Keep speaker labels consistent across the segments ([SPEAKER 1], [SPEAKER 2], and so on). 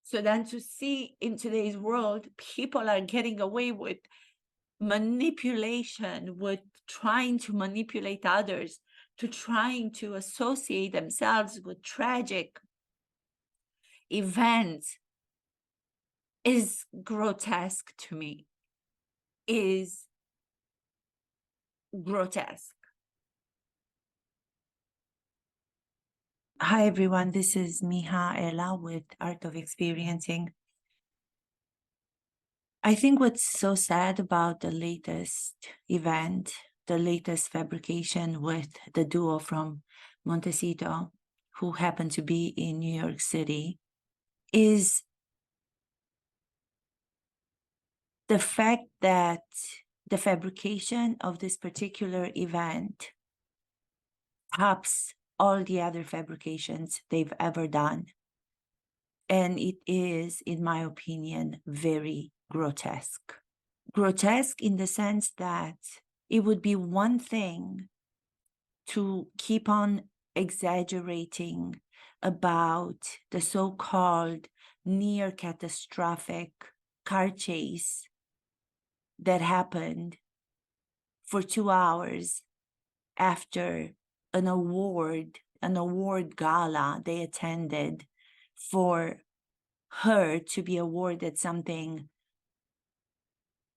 [SPEAKER 1] So then to see in today's world, people are getting away with manipulation, with trying to manipulate others, to trying to associate themselves with tragic events, is grotesque to me, is grotesque. Hi everyone, this is Mihaela with Art of Experiencing. I think what's so sad about the latest event, the latest fabrication with the duo from Montecito, who happened to be in New York City, is the fact that the fabrication of this particular event tops all the other fabrications they've ever done. And it is, in my opinion, very grotesque. Grotesque in the sense that it would be one thing to keep on exaggerating about the so-called near catastrophic car chase that happened for 2 hours after an award gala they attended for her to be awarded something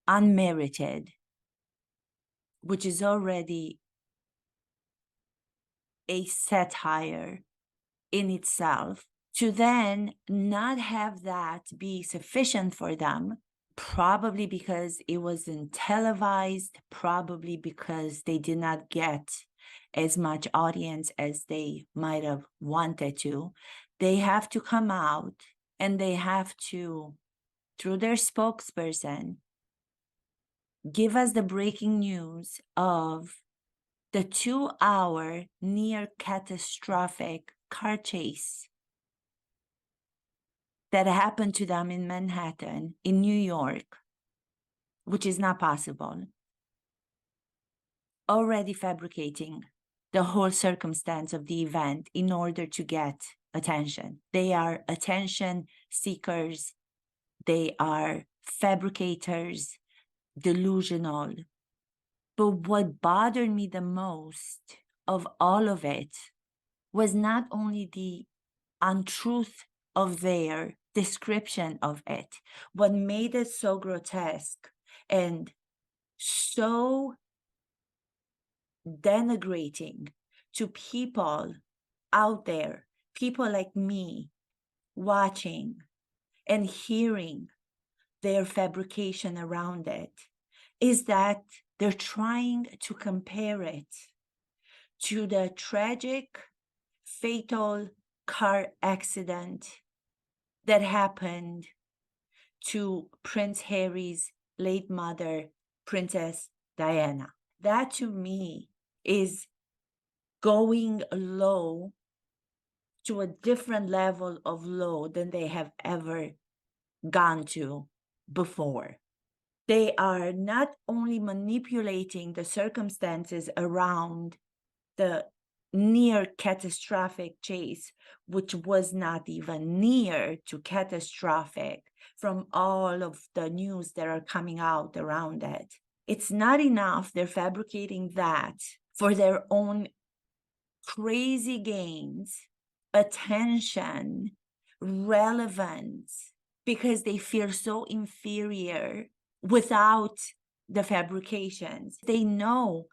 [SPEAKER 1] unmerited, which is already a satire in itself, to then not have that be sufficient for them, probably because it wasn't televised, probably because they did not get as much audience as they might have wanted to. They have to come out and they have to, through their spokesperson, give us the breaking news of the 2-hour near catastrophic car chase that happened to them in Manhattan, in New York, which is not possible. Already fabricating the whole circumstance of the event in order to get attention. They are attention seekers. They are fabricators, delusional. But what bothered me the most of all of it was not only the untruth of their description of it. What made it so grotesque and so denigrating to people out there, people like me, watching and hearing their fabrication around it, is that they're trying to compare it to the tragic, fatal car accident that happened to Prince Harry's late mother, Princess Diana. That to me is going low to a different level of low than they have ever gone to before. They are not only manipulating the circumstances around the near catastrophic chase, which was not even near to catastrophic from all of the news that are coming out around it. It's not enough. They're fabricating that for their own crazy gains, attention, relevance, because they feel so inferior without the fabrications. They know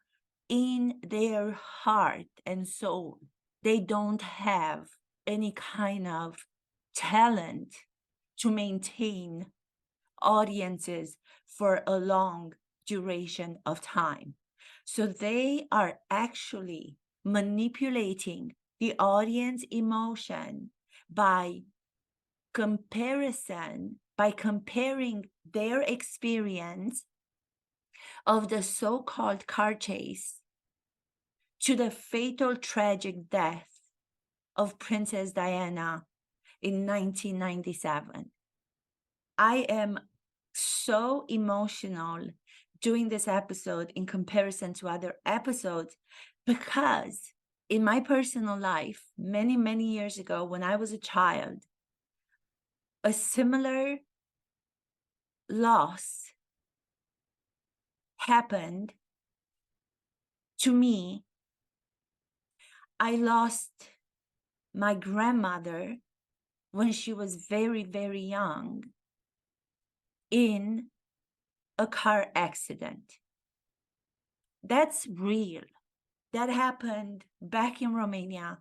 [SPEAKER 1] in their heart and soul, they don't have any kind of talent to maintain audiences for a long duration of time. So they are actually manipulating the audience emotion by comparison, by comparing their experience of the so-called car chase to the fatal tragic death of Princess Diana in 1997. I am so emotional doing this episode in comparison to other episodes because in my personal life, many, many years ago, when I was a child, a similar loss happened to me. I lost my grandmother when she was very, very young in a car accident. That's real. That happened back in Romania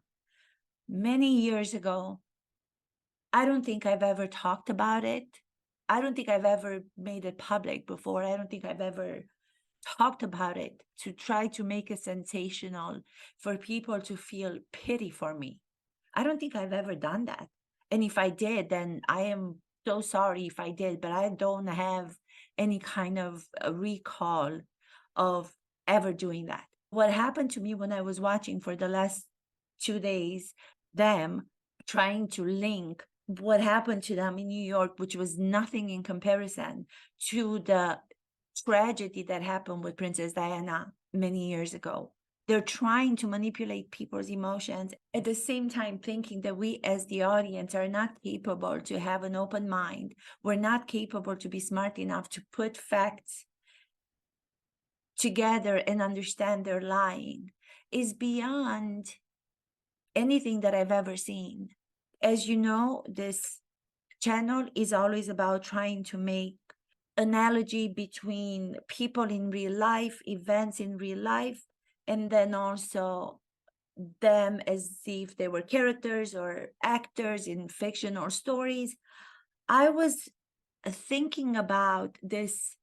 [SPEAKER 1] many years ago. I don't think I've ever talked about it. I don't think I've ever made it public before. I don't think I've ever talked about it to try to make it sensational for people to feel pity for me. I don't think I've ever done that. And if I did, then I am so sorry if I did, but I don't have any kind of a recall of ever doing that. What happened to me when I was watching for the last 2 days, them trying to link what happened to them in New York, which was nothing in comparison to the tragedy that happened with Princess Diana many years ago. They're trying to manipulate people's emotions, at the same time thinking that we as the audience are not capable to have an open mind. We're not capable to be smart enough to put facts together and understand they're lying is beyond anything that I've ever seen. As you know, this channel is always about trying to make analogy between people in real life, events in real life, and then also them as if they were characters or actors in fiction or stories. I was thinking about this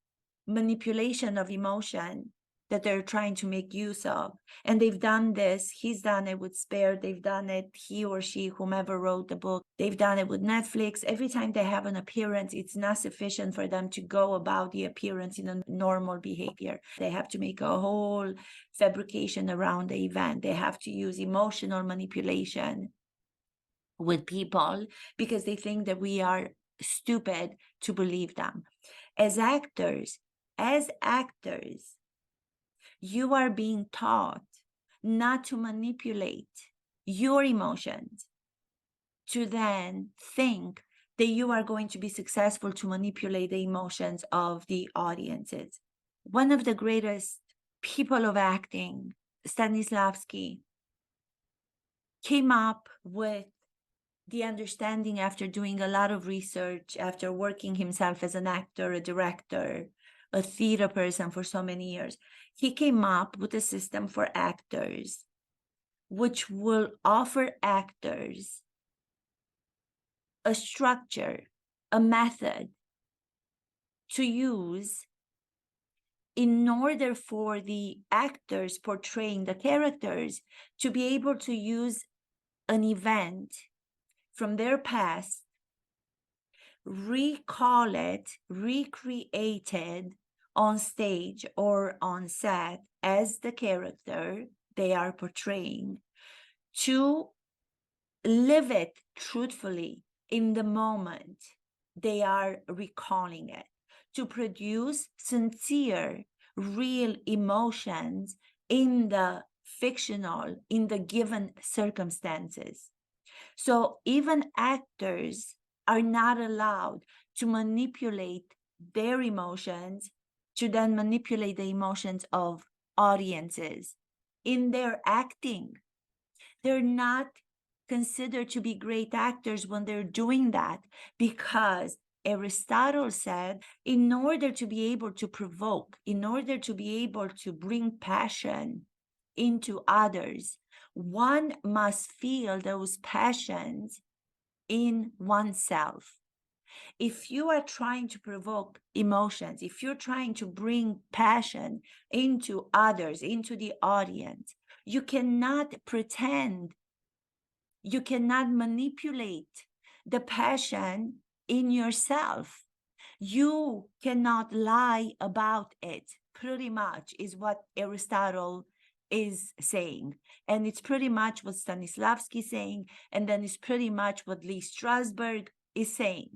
[SPEAKER 1] manipulation of emotion that they're trying to make use of. And they've done this, he's done it with Spare, they've done it, he or she, whomever wrote the book, they've done it with Netflix. Every time they have an appearance, it's not sufficient for them to go about the appearance in a normal behavior. They have to make a whole fabrication around the event. They have to use emotional manipulation with people because they think that we are stupid to believe them. As actors, you are being taught not to manipulate your emotions, to then think that you are going to be successful to manipulate the emotions of the audiences. One of the greatest people of acting, Stanislavski, came up with the understanding after doing a lot of research, after working himself as an actor, a director, a theater person for so many years. He came up with a system for actors, which will offer actors a structure, a method to use in order for the actors portraying the characters to be able to use an event from their past, recall it, recreated on stage or on set as the character they are portraying, to live it truthfully in the moment they are recalling it, to produce sincere, real emotions in the fictional, in the given circumstances. So even actors are not allowed to manipulate their emotions to then manipulate the emotions of audiences in their acting. They're not considered to be great actors when they're doing that, because Aristotle said, in order to be able to provoke, in order to be able to bring passion into others, one must feel those passions in oneself. If you are trying to provoke emotions, if you're trying to bring passion into others, into the audience, you cannot pretend, you cannot manipulate the passion in yourself. You cannot lie about it, pretty much is what Aristotle is saying. And it's pretty much what Stanislavski is saying, and then it's pretty much what Lee Strasberg is saying.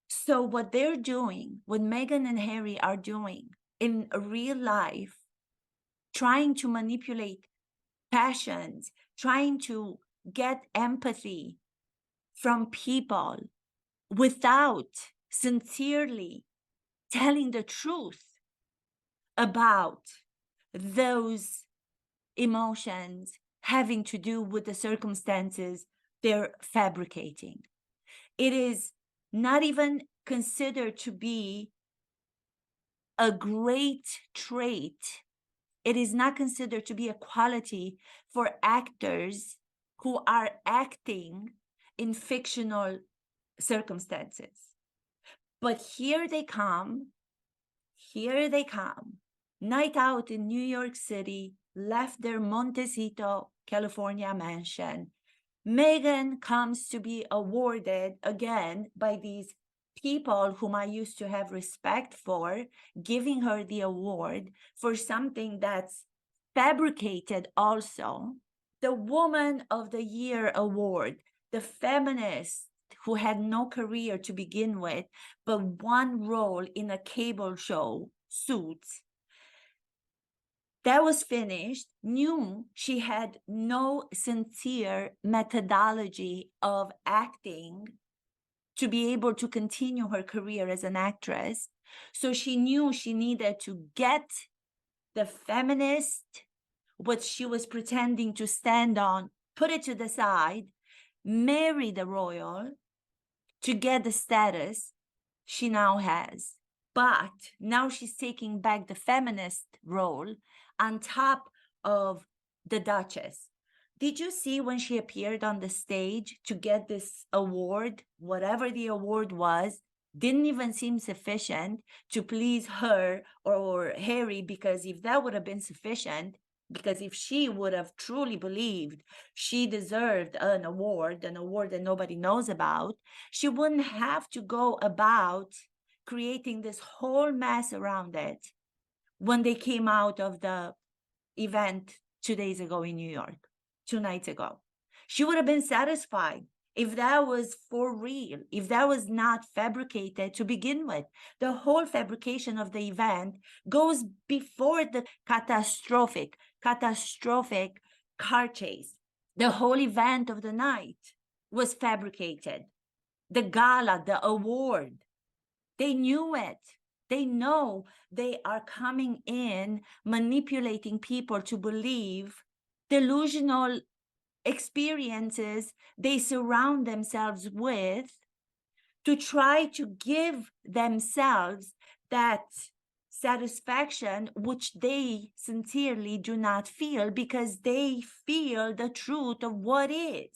[SPEAKER 1] So what they're doing, what Meghan and Harry are doing in real life, trying to manipulate passions, trying to get empathy from people without sincerely telling the truth about those emotions having to do with the circumstances they're fabricating. It is not even considered to be a great trait. It is not considered to be a quality for actors who are acting in fictional circumstances. But here they come, night out in New York City, left their Montecito, California mansion. Meghan comes to be awarded again by these people whom I used to have respect for, giving her the award for something that's fabricated also. The Woman of the Year award, the feminist who had no career to begin with, but one role in a cable show, Suits, that was finished, knew she had no sincere methodology of acting to be able to continue her career as an actress. So she knew she needed to get the feminist, what she was pretending to stand on, put it to the side, marry the royal to get the status she now has. But now she's taking back the feminist role on top of the Duchess. Did you see when she appeared on the stage to get this award, whatever the award was, didn't even seem sufficient to please her or Harry, because if that would have been sufficient, because if she would have truly believed she deserved an award that nobody knows about, she wouldn't have to go about creating this whole mess around it when they came out of the event 2 days ago in New York, 2 nights ago. She would have been satisfied if that was for real, if that was not fabricated to begin with. The whole fabrication of the event goes before the catastrophic car chase. The whole event of the night was fabricated. The gala, the award, they knew it. They know they are coming in, manipulating people to believe delusional experiences they surround themselves with, to try to give themselves that satisfaction which they sincerely do not feel, because they feel the truth of what is.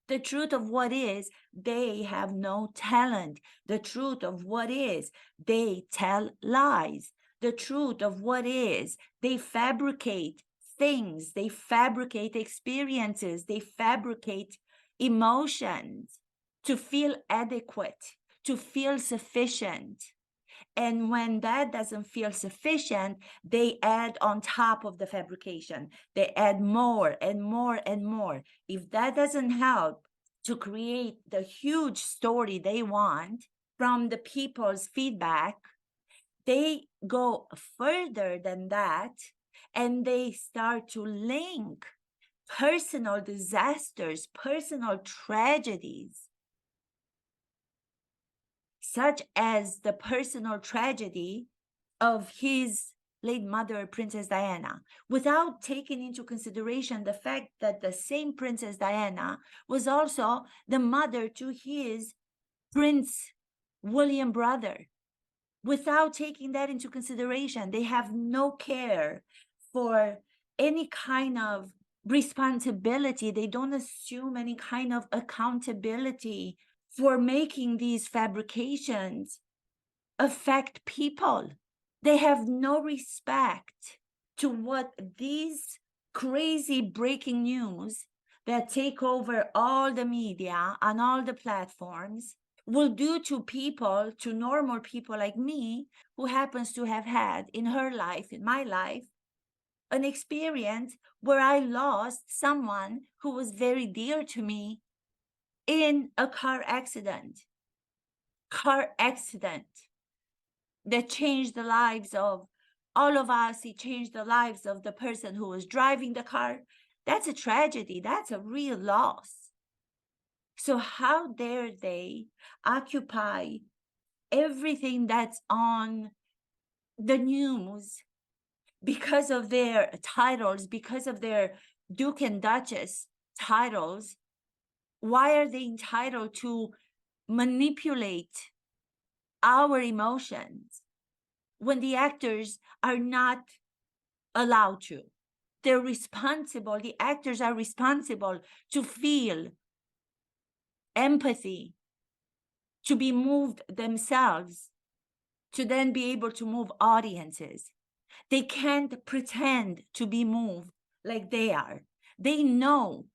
[SPEAKER 1] The truth of what is, they have no talent. The truth of what is, they tell lies. The truth of what is, they fabricate things, they fabricate experiences, they fabricate emotions to feel adequate, to feel sufficient. And when that doesn't feel sufficient, they add on top of the fabrication. They add more and more and more. If that doesn't help to create the huge story they want from the people's feedback, they go further than that, and they start to link personal disasters, personal tragedies, such as the personal tragedy of his late mother, Princess Diana, without taking into consideration the fact that the same Princess Diana was also the mother to his Prince William brother. Without taking that into consideration, they have no care for any kind of responsibility. They don't assume any kind of accountability for making these fabrications affect people. They have no respect to what these crazy breaking news that take over all the media and all the platforms will do to people, to normal people like me, who happens to have had in her life, in my life, an experience where I lost someone who was very dear to me in a car accident that changed the lives of all of us. It changed the lives of the person who was driving the car. That's a tragedy. That's a real loss. So how dare they occupy everything that's on the news because of their titles, because of their Duke and Duchess titles? Why are they entitled to manipulate our emotions when the actors are not allowed to? They're responsible, the actors are responsible to feel empathy, to be moved themselves, to then be able to move audiences. They can't pretend to be moved like they are. They know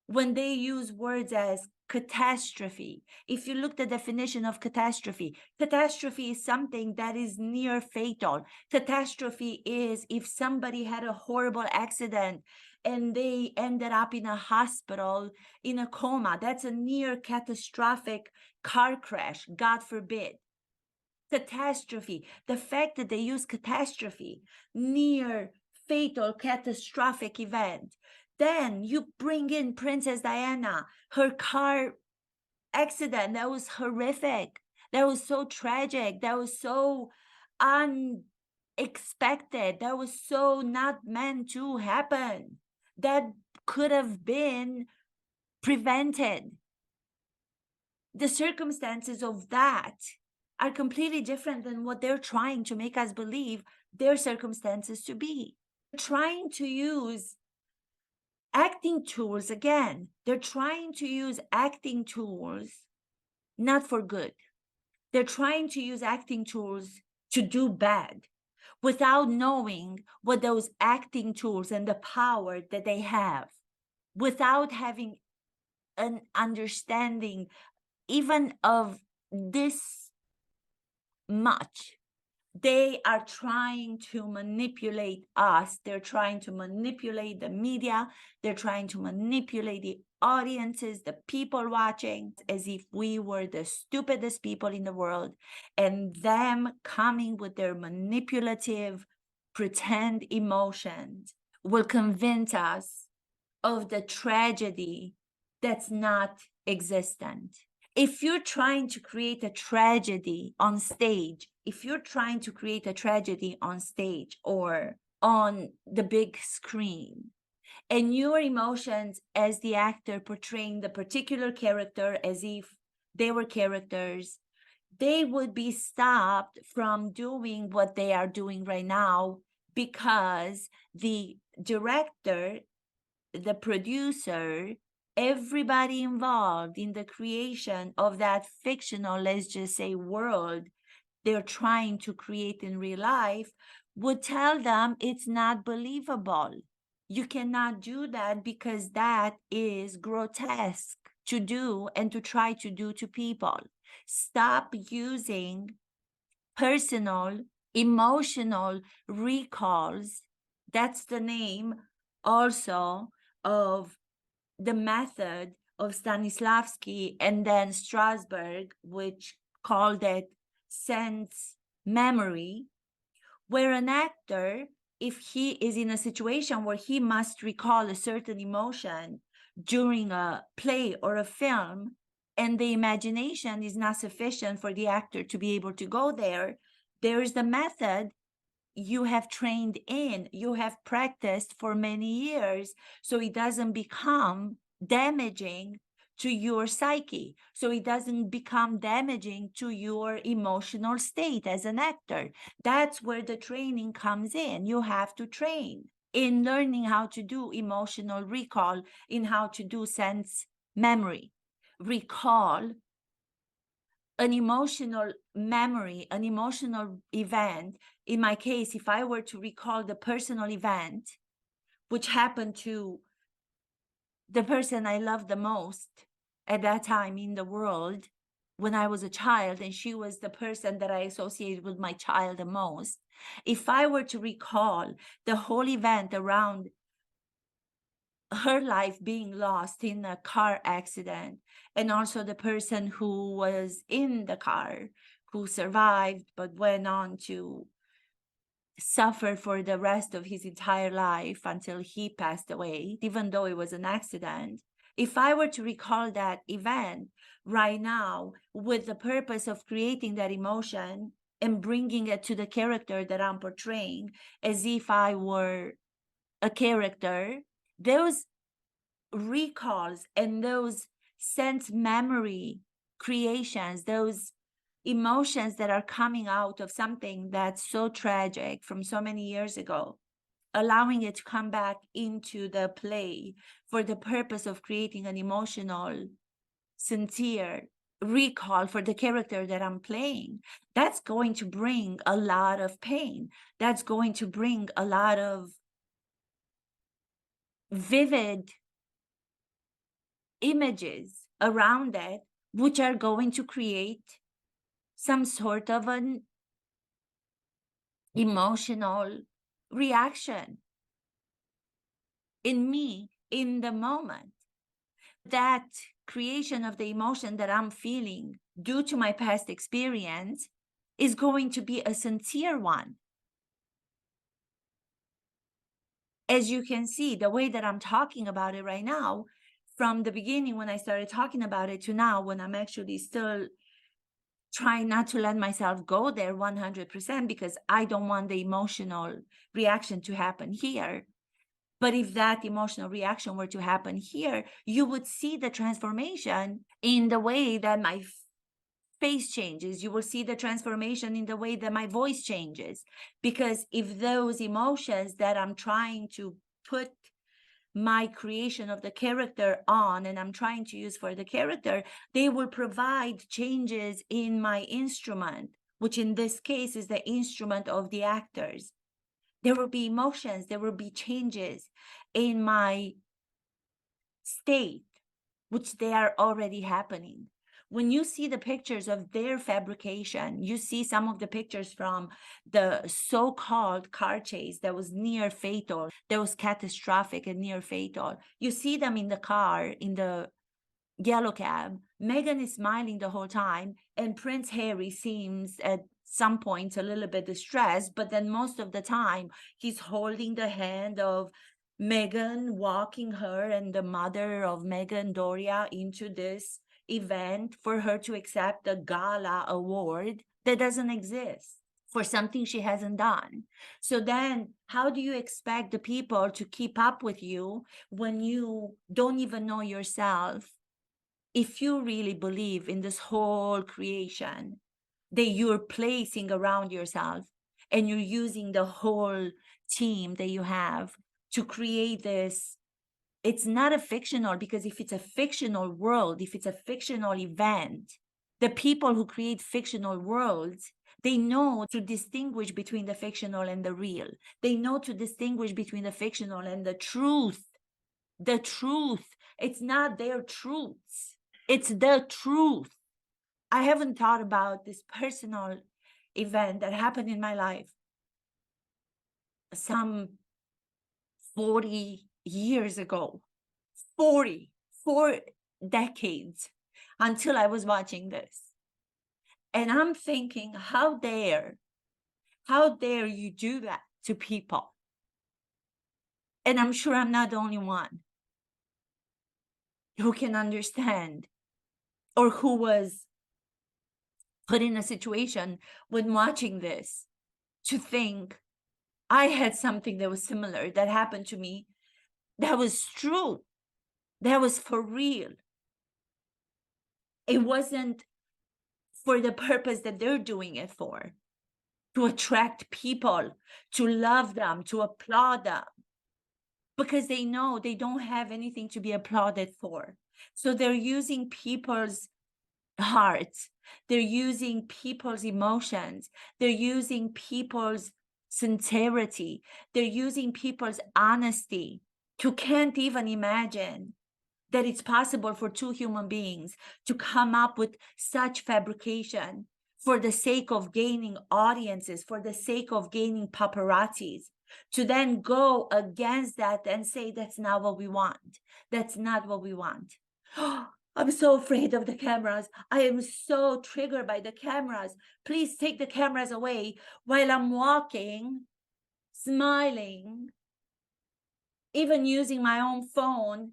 [SPEAKER 1] when they use words as catastrophe. If you look at the definition of catastrophe, catastrophe is something that is near fatal. Catastrophe is if somebody had a horrible accident and they ended up in a hospital in a coma. That's a near catastrophic car crash, God forbid. Catastrophe, the fact that they use catastrophe, near fatal catastrophic event. Then you bring in Princess Diana, her car accident, that was horrific, that was so tragic, that was so unexpected, that was so not meant to happen, that could have been prevented. The circumstances of that are completely different than what they're trying to make us believe their circumstances to be. They're trying to use acting tools again. They're trying to use acting tools not for good. They're trying to use acting tools to do bad without knowing what those acting tools and the power that they have, without having an understanding even of this much. They are trying to manipulate us. They're trying to manipulate the media. They're trying to manipulate the audiences, the people watching, as if we were the stupidest people in the world, and them coming with their manipulative, pretend emotions will convince us of the tragedy that's not existent. If you're trying to create a tragedy on stage, if you're trying to create a tragedy on stage or on the big screen, and your emotions as the actor portraying the particular character as if they were characters, they would be stopped from doing what they are doing right now because the director, the producer, everybody involved in the creation of that fictional, let's just say, world they're trying to create in real life would tell them it's not believable. You cannot do that because that is grotesque to do and to try to do to people. Stop using personal, emotional recalls. That's the name also of the method of Stanislavski and then Strasberg, which called it sense memory, where an actor, if he is in a situation where he must recall a certain emotion during a play or a film, and the imagination is not sufficient for the actor to be able to go there, there is the method you have trained in, you have practiced for many years, so it doesn't become damaging to your psyche, so it doesn't become damaging to your emotional state as an actor. That's where the training comes in. You have to train in learning how to do emotional recall, in how to do sense memory. Recall an emotional memory, an emotional event. In my case, if I were to recall the personal event which happened to the person I loved the most at that time in the world when I was a child, and she was the person that I associated with my child the most, if I were to recall the whole event around her life being lost in a car accident, and also the person who was in the car who survived but went on to suffer for the rest of his entire life until he passed away, even though it was an accident, If I were to recall that event right now with the purpose of creating that emotion and bringing it to the character that I'm portraying as if I were a character, those recalls and those sense memory creations, those emotions that are coming out of something that's so tragic from so many years ago, allowing it to come back into the play for the purpose of creating an emotional, sincere recall for the character that I'm playing, that's going to bring a lot of pain. That's going to bring a lot of vivid images around it, which are going to create some sort of an emotional reaction in me in the moment. That creation of the emotion that I'm feeling due to my past experience is going to be a sincere one. As you can see, the way that I'm talking about it right now, from the beginning when I started talking about it to now, when I'm actually still trying not to let myself go there 100% because I don't want the emotional reaction to happen here. But if that emotional reaction were to happen here, you would see the transformation in the way that my face changes. You will see the transformation in the way that my voice changes. Because if those emotions that I'm trying to put my creation of the character on and I'm trying to use for the character, they will provide changes in my instrument, which in this case is the instrument of the actors. There will be emotions, there will be changes in my state, which they are already happening. When you see the pictures of their fabrication, you see some of the pictures from the so-called car chase that was near fatal, that was catastrophic and near fatal. You see them in the car, in the yellow cab. Meghan is smiling the whole time, and Prince Harry seems at some points a little bit distressed, but then most of the time he's holding the hand of Meghan, walking her and the mother of Meghan, Doria, into this event for her to accept a gala award that doesn't exist for something she hasn't done. So then how do you expect the people to keep up with you when you don't even know yourself? If you really believe in this whole creation that you're placing around yourself and you're using the whole team that you have to create this, it's not a fictional, because if it's a fictional world, if it's a fictional event, the people who create fictional worlds, they know to distinguish between the fictional and the real. They know to distinguish between the fictional and the truth. The truth. It's not their truths. It's the truth. I haven't thought about this personal event that happened in my life some 40 years ago. 4 decades until I was watching this. And I'm thinking, how dare you do that to people? And I'm sure I'm not the only one who can understand or who was put in a situation when watching this to think I had something that was similar that happened to me, that was true, that was for real. It wasn't for the purpose that they're doing it for, to attract people, to love them, to applaud them, because they know they don't have anything to be applauded for. So they're using people's hearts, they're using people's emotions, they're using people's sincerity, they're using people's honesty. You can't even imagine that it's possible for two human beings to come up with such fabrication for the sake of gaining audiences, for the sake of gaining paparazzis, to then go against that and say, that's not what we want. That's not what we want. I'm so afraid of the cameras. I am so triggered by the cameras. Please take the cameras away while I'm walking, smiling, even using my own phone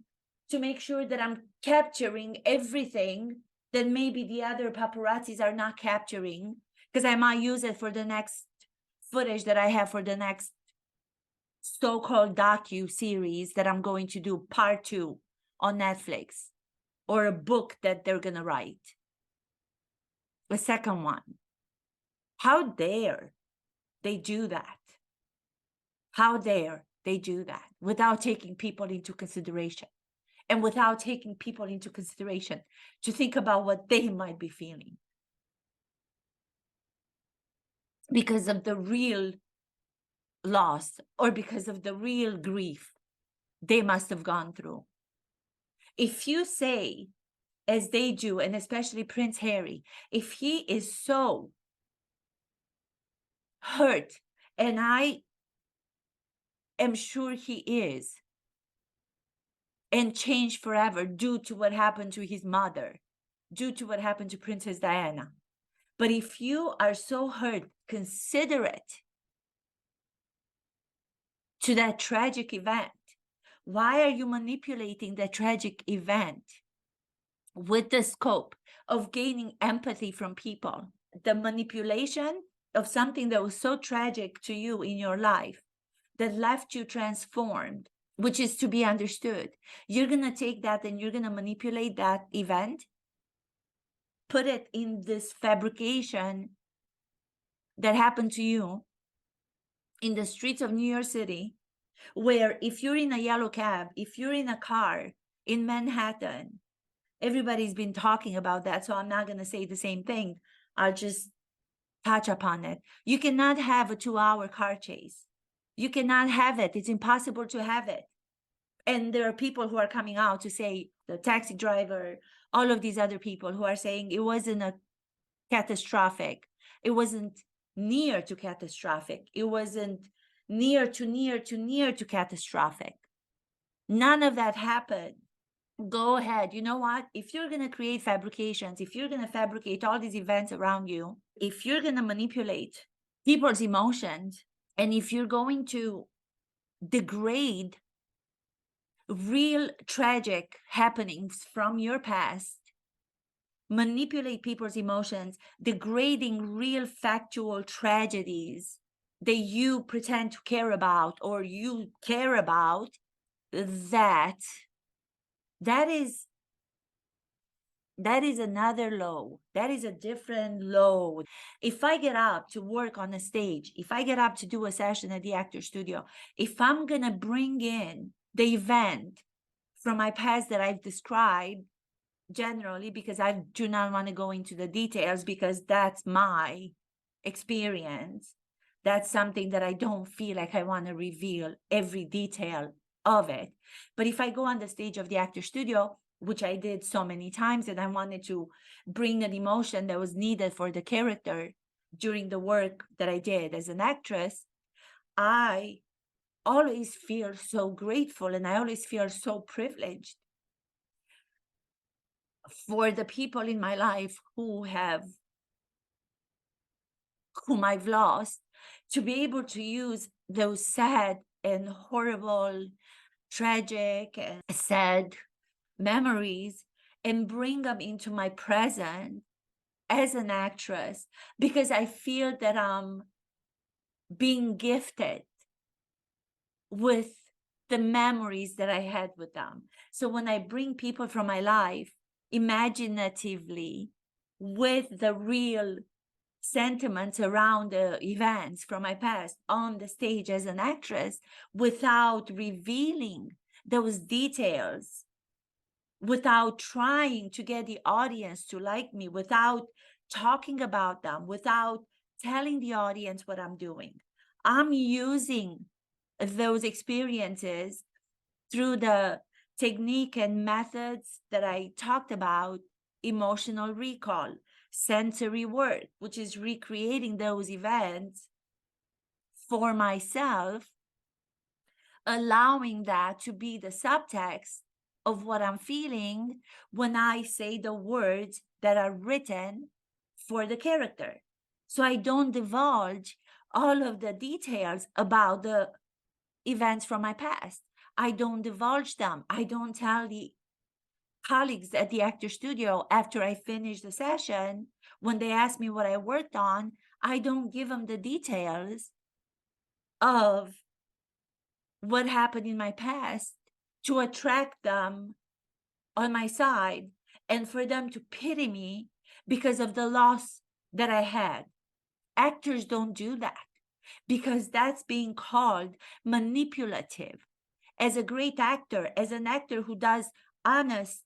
[SPEAKER 1] to make sure that I'm capturing everything that maybe the other paparazzis are not capturing, because I might use it for the next footage that I have for the next so-called docu-series that I'm going to do part 2 on Netflix, or a book that they're going to write. The second one. How dare they do that? How dare they do that without taking people into consideration, and without taking people into consideration to think about what they might be feeling because of the real loss or because of the real grief they must have gone through. If you say, as they do, and especially Prince Harry, if he is so hurt, and I am sure he is, and changed forever due to what happened to his mother, due to what happened to Princess Diana. But if you are so hurt, considerate to that tragic event, why are you manipulating that tragic event with the scope of gaining empathy from people? The manipulation of something that was so tragic to you in your life, that left you transformed, which is to be understood. You're going to take that and you're going to manipulate that event, put it in this fabrication that happened to you in the streets of New York City, where if you're in a yellow cab, if you're in a car in Manhattan, everybody's been talking about that, so I'm not going to say the same thing. I'll just touch upon it. You cannot have a 2-hour car chase. You cannot have it. It's impossible to have it. And there are people who are coming out to say, the taxi driver, all of these other people who are saying it wasn't a catastrophic. It wasn't near to catastrophic. It wasn't near to catastrophic. None of that happened. Go ahead. You know what? If you're going to create fabrications, if you're going to fabricate all these events around you, if you're going to manipulate people's emotions, and if you're going to degrade real tragic happenings from your past, manipulate people's emotions, degrading real factual tragedies that you pretend to care about, or you care about, that is another low. That is a different low. If I get up to work on a stage, if I get up to do a session at the actor studio, if I'm going to bring in the event from my past that I've described generally, because I do not want to go into the details, because that's my experience. That's something that I don't feel like I want to reveal every detail of it. But if I go on the stage of the actor studio, which I did so many times, and I wanted to bring an emotion that was needed for the character during the work that I did as an actress, I always feel so grateful, and I always feel so privileged for the people in my life whom I've lost, to be able to use those sad and horrible, tragic and sad memories and bring them into my present as an actress, because I feel that I'm being gifted with the memories that I had with them. So when I bring people from my life imaginatively with the real sentiments around the events from my past on the stage as an actress, without revealing those details, without trying to get the audience to like me, without talking about them, without telling the audience what I'm doing, I'm using those experiences through the technique and methods that I talked about: emotional recall, sensory work, which is recreating those events for myself, allowing that to be the subtext of what I'm feeling when I say the words that are written for the character. So I don't divulge all of the details about the events from my past. I don't divulge them. I don't tell the colleagues at the actor studio after I finish the session, when they ask me what I worked on, I don't give them the details of what happened in my past to attract them on my side and for them to pity me because of the loss that I had. Actors don't do that because that's being called manipulative. As a great actor, as an actor who does honest,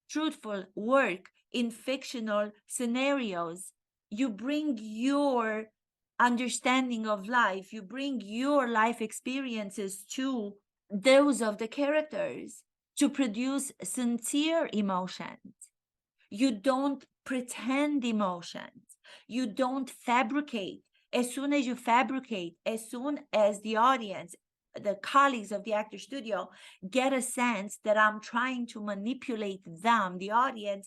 [SPEAKER 1] truthful work in fictional scenarios, you bring your understanding of life, you bring your life experiences to those of the characters to produce sincere emotions. You don't pretend emotions. You don't fabricate. As soon as you fabricate, as soon as the audience, the colleagues of the actor studio get a sense that I'm trying to manipulate them, the audience,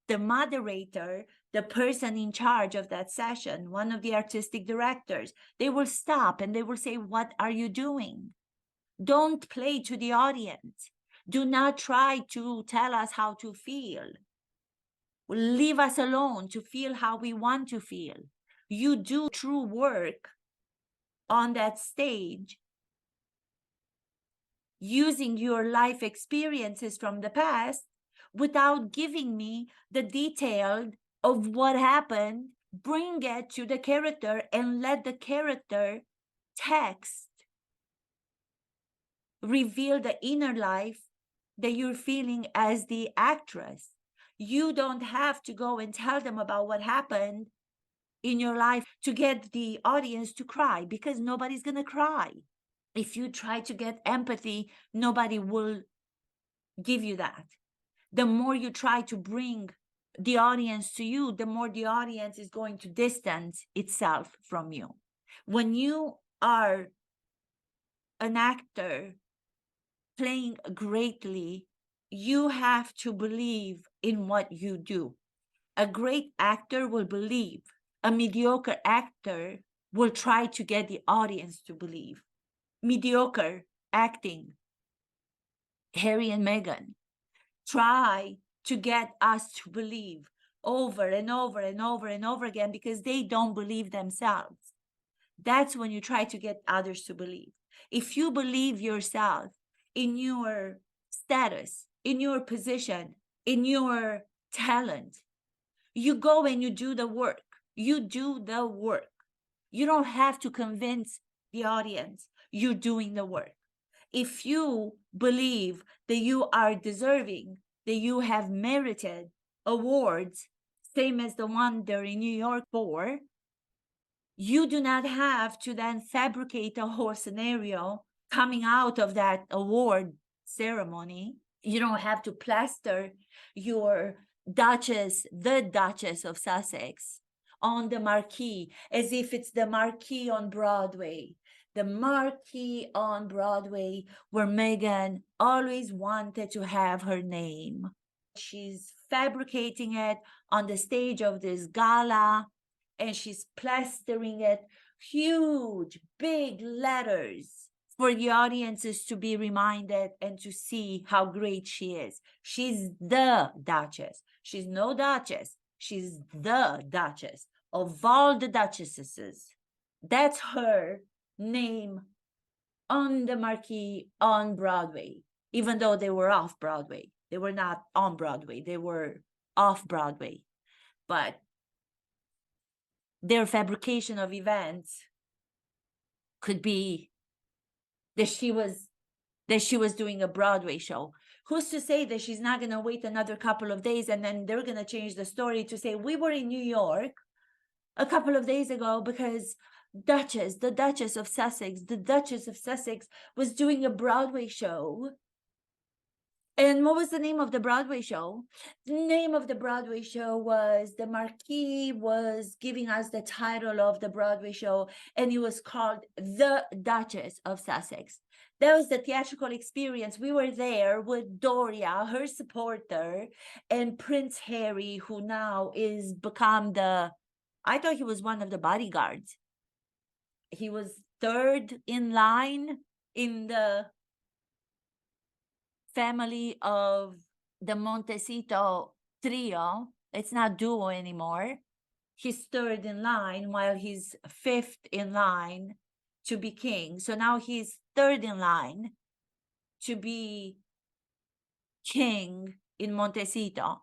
[SPEAKER 1] the moderator, the person in charge of that session, one of the artistic directors, they will stop and they will say, what are you doing? Don't play to the audience. Do not try to tell us how to feel. Leave us alone to feel how we want to feel. You do true work on that stage using your life experiences from the past without giving me the detail of what happened. Bring it to the character and let the character text reveal the inner life that you're feeling as the actress. You don't have to go and tell them about what happened in your life to get the audience to cry, because nobody's going to cry. If you try to get empathy, nobody will give you that. The more you try to bring the audience to you, the more the audience is going to distance itself from you. When you are an actor playing greatly, you have to believe in what you do. A great actor will believe. A mediocre actor will try to get the audience to believe. Mediocre acting, Harry and Meghan, try to get us to believe over and over and over and over again because they don't believe themselves. That's when you try to get others to believe. If you believe yourself in your status, in your position, in your talent, you go and you do the work. You do the work. You don't have to convince the audience. You're doing the work. If you believe that you are deserving, that you have merited awards, same as the one they're in New York for, you do not have to then fabricate a whole scenario coming out of that award ceremony. You don't have to plaster your Duchess, the Duchess of Sussex, on the marquee as if it's the marquee on Broadway. The marquee on Broadway where Meghan always wanted to have her name. She's fabricating it on the stage of this gala, and she's plastering it huge, big letters for the audiences to be reminded and to see how great she is. She's the Duchess. She's no Duchess. She's the Duchess of all the Duchesses. That's her name on the marquee on Broadway, even though they were off Broadway. They were not on Broadway. They were off Broadway. But their fabrication of events could be that she was doing a Broadway show. Who's to say that she's not going to wait another couple of days and then they're going to change the story to say we were in New York a couple of days ago because the Duchess of Sussex, the Duchess of Sussex was doing a Broadway show. And what was the name of the Broadway show? The name of the Broadway show was, the Marquis was giving us the title of the Broadway show, and it was called The Duchess of Sussex. That was the theatrical experience. We were there with Doria, her supporter, and Prince Harry, who now is become I thought he was one of the bodyguards. He was third in line in the family of the Montecito trio. It's not duo anymore. He's third in line while he's fifth in line to be king. So now he's third in line to be king in Montecito.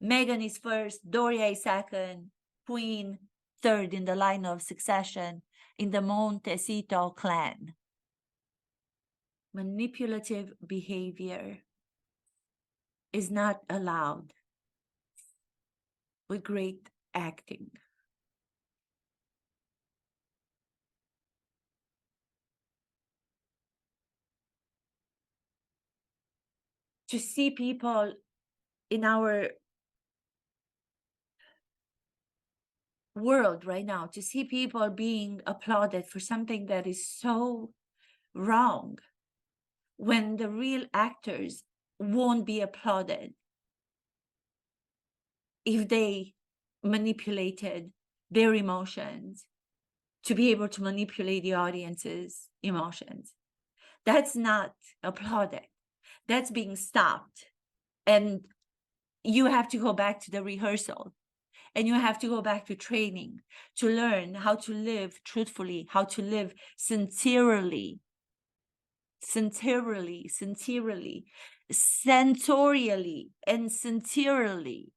[SPEAKER 1] Meghan is first, Doria is second, Queen third in the line of succession in the Montecito clan. Manipulative behavior is not allowed with great acting. To see people in our world right now, to see people being applauded for something that is so wrong, when the real actors won't be applauded if they manipulated their emotions to be able to manipulate the audience's emotions. That's not applauded. That's being stopped. And you have to go back to the rehearsal, and you have to go back to training to learn how to live truthfully, how to live sincerely, sensorially, and sincerely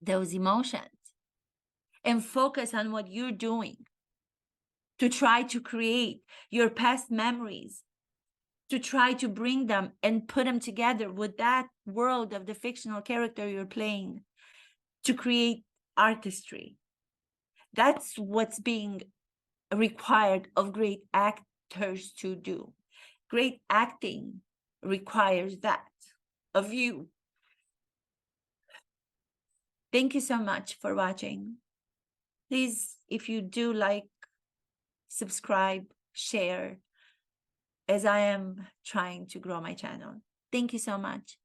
[SPEAKER 1] those emotions, and focus on what you're doing to try to create your past memories, to try to bring them and put them together with that world of the fictional character you're playing to create artistry. That's what's being required of great actors to do. Great acting requires that of you. Thank you so much for watching. Please, if you do, like, subscribe, share, as I am trying to grow my channel. Thank you so much.